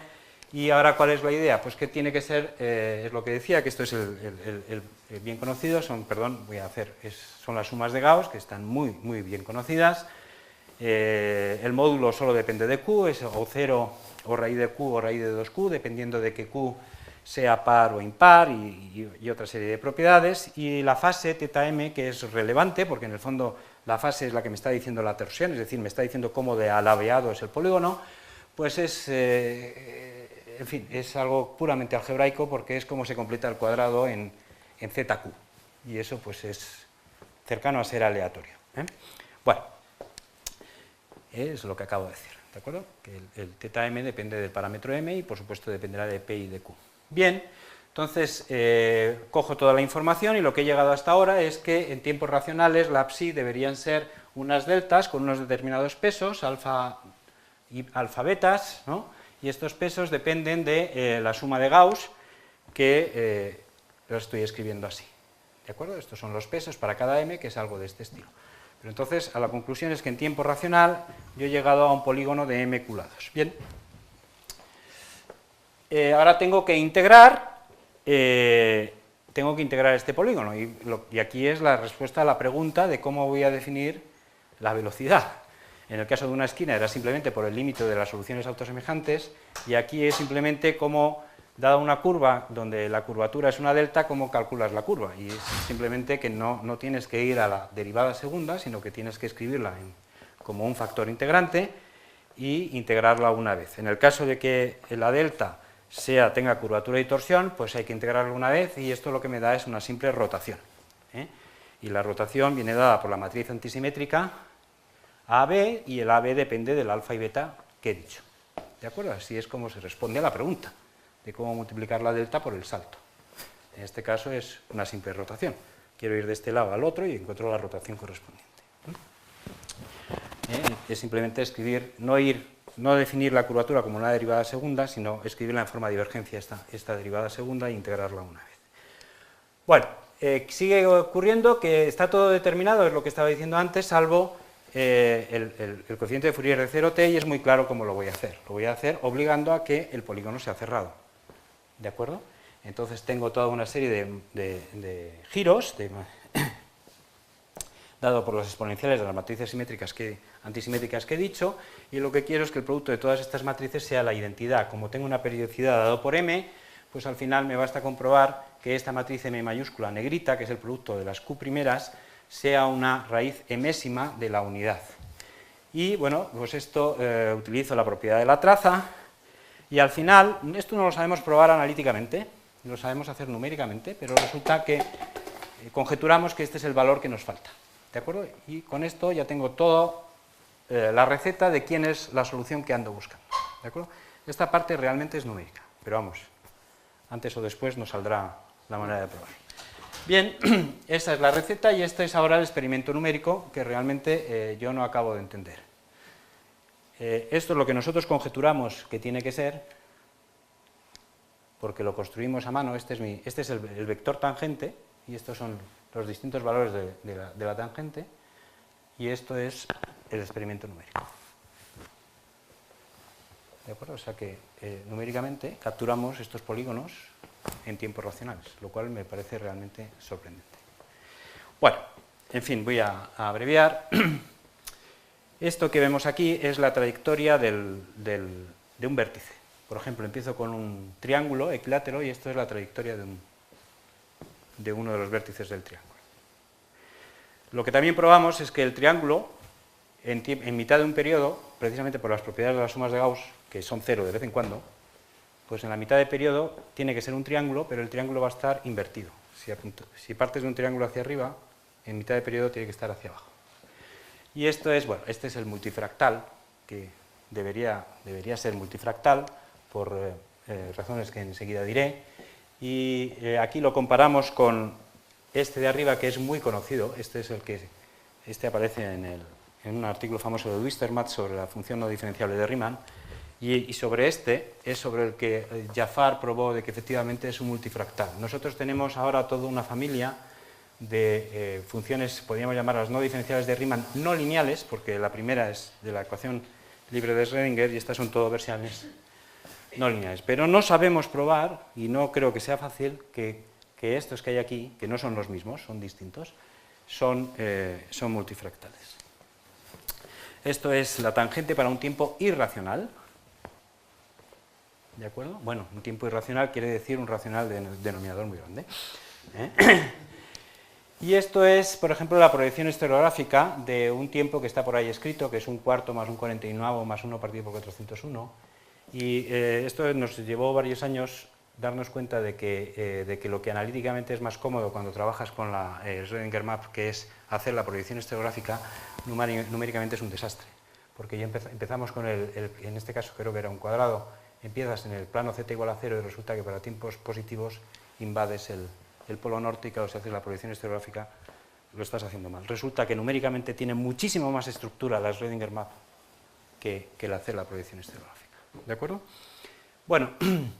Y ahora, ¿cuál es la idea? Pues que tiene que ser, es lo que decía, que esto es el bien conocido, son las sumas de Gauss, que están muy bien conocidas. El módulo solo depende de q, es o 0 o raíz de q o raíz de 2q, dependiendo de que q sea par o impar y otra serie de propiedades. Y la fase θm, que es relevante, porque en el fondo la fase es la que me está diciendo la torsión, es decir, me está diciendo cómo de alabeado es el polígono, pues es, en fin, es algo puramente algebraico porque es como se completa el cuadrado en zq, y eso pues es cercano a ser aleatorio. Bueno, es lo que acabo de decir, ¿de acuerdo? Que el θm depende del parámetro m y por supuesto dependerá de p y de q. Bien, Entonces, cojo toda la información y lo que he llegado hasta ahora es que en tiempos racionales la psi deberían ser unas deltas con unos determinados pesos, alfa y alfa betas, ¿no? Y estos pesos dependen de la suma de Gauss, que lo estoy escribiendo así. ¿De acuerdo? Estos son los pesos para cada m, que es algo de este estilo. Pero entonces, a la conclusión es que en tiempo racional yo he llegado a un polígono de m culados. Bien. Ahora tengo que integrar este polígono y aquí es la respuesta a la pregunta de cómo voy a definir la velocidad. En el caso de una esquina era simplemente por el límite de las soluciones autosemejantes y aquí es simplemente como, dada una curva donde la curvatura es una delta, cómo calculas la curva. Y es simplemente que no tienes que ir a la derivada segunda, sino que tienes que escribirla como un factor integrante y integrarla una vez. En el caso de que la delta tenga curvatura y torsión, pues hay que integrarlo una vez y esto lo que me da es una simple rotación. Y la rotación viene dada por la matriz antisimétrica AB y el AB depende del alfa y beta que he dicho. ¿De acuerdo? Así es como se responde a la pregunta de cómo multiplicar la delta por el salto. En este caso es una simple rotación. Quiero ir de este lado al otro y encuentro la rotación correspondiente. Es simplemente escribir, no definir la curvatura como una derivada segunda, sino escribirla en forma de divergencia, esta derivada segunda, e integrarla una vez. Bueno, sigue ocurriendo que está todo determinado, es lo que estaba diciendo antes, salvo el coeficiente de Fourier de 0t, y es muy claro cómo lo voy a hacer. Lo voy a hacer obligando a que el polígono sea cerrado. ¿De acuerdo? Entonces tengo toda una serie de giros, dado por las exponenciales de las matrices antisimétricas que he dicho, y lo que quiero es que el producto de todas estas matrices sea la identidad. Como tengo una periodicidad dado por m, pues al final me basta comprobar que esta matriz m mayúscula negrita, que es el producto de las q primeras, sea una raíz emésima de la unidad. Y bueno, pues esto utilizo la propiedad de la traza, y al final, esto no lo sabemos probar analíticamente, lo sabemos hacer numéricamente, pero resulta que conjeturamos que este es el valor que nos falta. ¿De acuerdo? Y con esto ya tengo toda la receta de quién es la solución que ando buscando. ¿De acuerdo? Esta parte realmente es numérica, pero vamos, antes o después nos saldrá la manera de probar. Bien, esa es la receta y este es ahora el experimento numérico que realmente yo no acabo de entender. Esto es lo que nosotros conjeturamos que tiene que ser, porque lo construimos a mano. Este es el vector tangente y estos son los distintos valores de la tangente, y esto es el experimento numérico. ¿De acuerdo? O sea que numéricamente capturamos estos polígonos en tiempos racionales, lo cual me parece realmente sorprendente. Bueno, en fin, voy a abreviar. Esto que vemos aquí es la trayectoria de un vértice. Por ejemplo, empiezo con un triángulo equilátero y esto es la trayectoria de uno de los vértices del triángulo. Lo que también probamos es que el triángulo, en mitad de un periodo, precisamente por las propiedades de las sumas de Gauss, que son cero de vez en cuando, pues en la mitad de periodo tiene que ser un triángulo, pero el triángulo va a estar invertido. Si partes de un triángulo hacia arriba, en mitad de periodo tiene que estar hacia abajo. Y esto es, bueno, este es el multifractal, que debería ser multifractal, por razones que enseguida diré. Y aquí lo comparamos con este de arriba, que es muy conocido. Este aparece en un artículo famoso de Wisterman sobre la función no diferenciable de Riemann. Y sobre este es sobre el que Jafar probó de que efectivamente es un multifractal. Nosotros tenemos ahora toda una familia de funciones, podríamos llamarlas no diferenciables de Riemann, no lineales, porque la primera es de la ecuación libre de Schrödinger y estas son todo versiones no lineales. Pero no sabemos probar, y no creo que sea fácil, que estos que hay aquí, que no son los mismos, son distintos, son multifractales. Esto es la tangente para un tiempo irracional. ¿De acuerdo? Bueno, un tiempo irracional quiere decir un racional de denominador muy grande. Y esto es, por ejemplo, la proyección estereográfica de un tiempo que está por ahí escrito, que es un cuarto más un 49 más 1 partido por 401. Y esto nos llevó varios años darnos cuenta de que lo que analíticamente es más cómodo cuando trabajas con la Schrödinger Map, que es hacer la proyección estereográfica, numéricamente es un desastre. Porque ya empezamos con en este caso creo que era un cuadrado, empiezas en el plano z igual a 0 y resulta que para tiempos positivos invades el polo norte y claro, si haces la proyección estereográfica lo estás haciendo mal. Resulta que numéricamente tiene muchísimo más estructura la Schrödinger map que el hacer la proyección estereográfica. ¿De acuerdo? Bueno,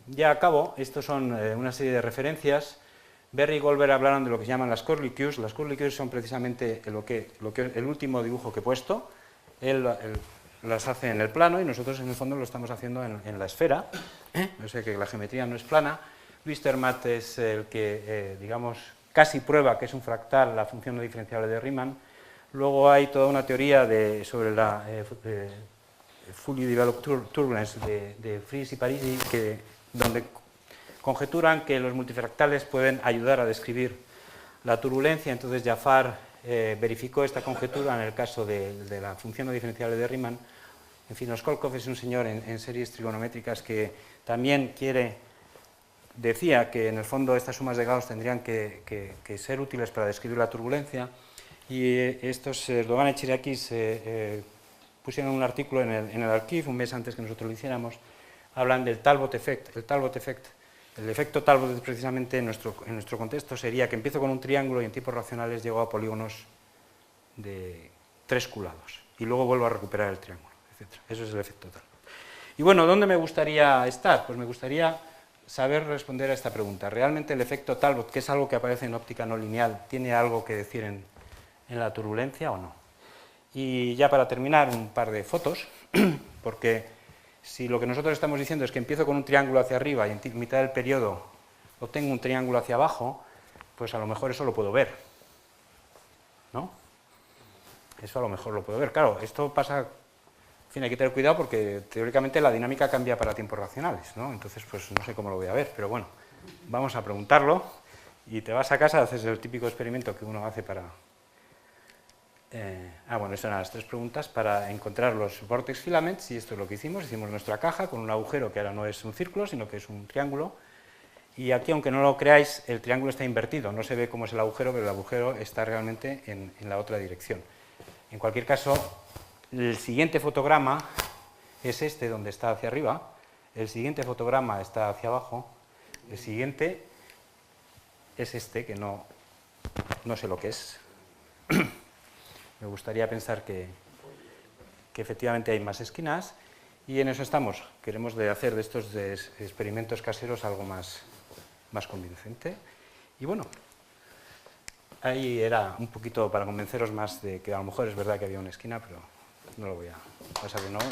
ya acabo. Estos son una serie de referencias. Berry y Goldberg hablaron de lo que se llaman las curlicues. Las curlicues son precisamente el último dibujo que he puesto. Él las hace en el plano y nosotros en el fondo lo estamos haciendo en la esfera. O sea que la geometría no es plana. Luis Termat es el que, digamos, casi prueba que es un fractal la función no diferenciable de Riemann. Luego hay toda una teoría sobre la fully developed turbulence de Fries y Parisi, donde conjeturan que los multifractales pueden ayudar a describir la turbulencia. Entonces Jafar verificó esta conjetura en el caso de la función no diferenciable de Riemann. En fin, Skolkoff es un señor en series trigonométricas que también decía que en el fondo estas sumas de Gauss tendrían que ser útiles para describir la turbulencia, y estos Erdogan y Chiriakis pusieron un artículo en el Archive un mes antes que nosotros lo hiciéramos. Hablan del Talbot effect. El efecto Talbot precisamente en nuestro contexto sería que empiezo con un triángulo y en tiempos racionales llego a polígonos de 3 culados y luego vuelvo a recuperar el triángulo, etc. Eso es el efecto Talbot. Y bueno, ¿dónde me gustaría estar? Pues me gustaría saber responder a esta pregunta. ¿Realmente el efecto Talbot, que es algo que aparece en óptica no lineal, tiene algo que decir en la turbulencia o no? Y ya para terminar, un par de fotos, porque si lo que nosotros estamos diciendo es que empiezo con un triángulo hacia arriba y en mitad del periodo obtengo un triángulo hacia abajo, pues a lo mejor eso lo puedo ver, ¿no? Eso a lo mejor lo puedo ver. Claro, esto pasa, en fin, hay que tener cuidado porque teóricamente la dinámica cambia para tiempos racionales, ¿no? Entonces, pues no sé cómo lo voy a ver, pero bueno, vamos a preguntarlo y te vas a casa, haces el típico experimento que uno hace para... bueno, estas eran las 3 preguntas para encontrar los vortex filaments, y esto es lo que hicimos. Hicimos nuestra caja con un agujero que ahora no es un círculo, sino que es un triángulo, y aquí, aunque no lo creáis, el triángulo está invertido, no se ve cómo es el agujero, pero el agujero está realmente en la otra dirección. En cualquier caso, el siguiente fotograma es este, donde está hacia arriba, el siguiente fotograma está hacia abajo, el siguiente es este, que no sé lo que es. Me gustaría pensar que efectivamente hay más esquinas, y en eso estamos. Queremos hacer de estos experimentos caseros algo más convincente. Y bueno, ahí era un poquito para convenceros más de que a lo mejor es verdad que había una esquina, pero no lo voy a pasar de nuevo.